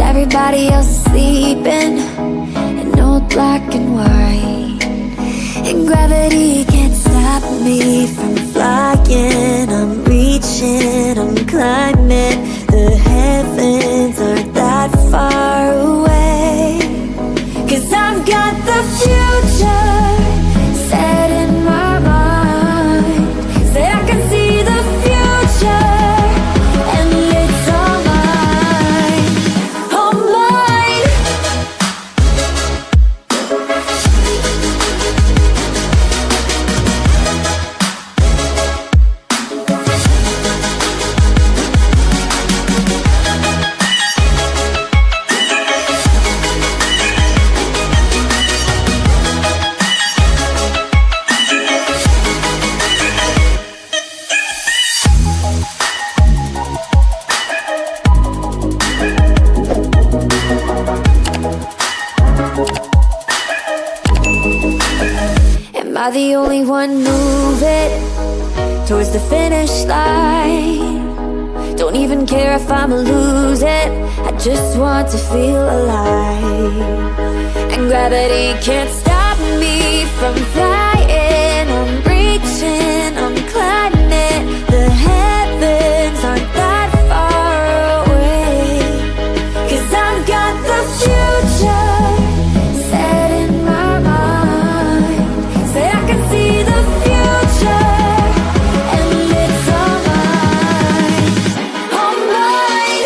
Everybody else is sleeping in old black and white, and gravity can't stop me from flying. I'm reaching, I'm climbing. The heavens aren't that far away, 'cause I've got the future set in my mind. Say I can see the future, and it's all mine, all mine. Am I the only one moving towards the finish line? Don't even care if I'ma lose it, I just want to feel alive. And gravity can't stop me from flying. I'm reaching, I'm climbing. The heavens aren't that far away, 'cause I've got the future set in my mind. Say I can see the future, and it's all mine, all mine.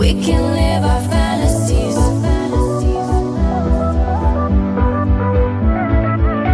We can live our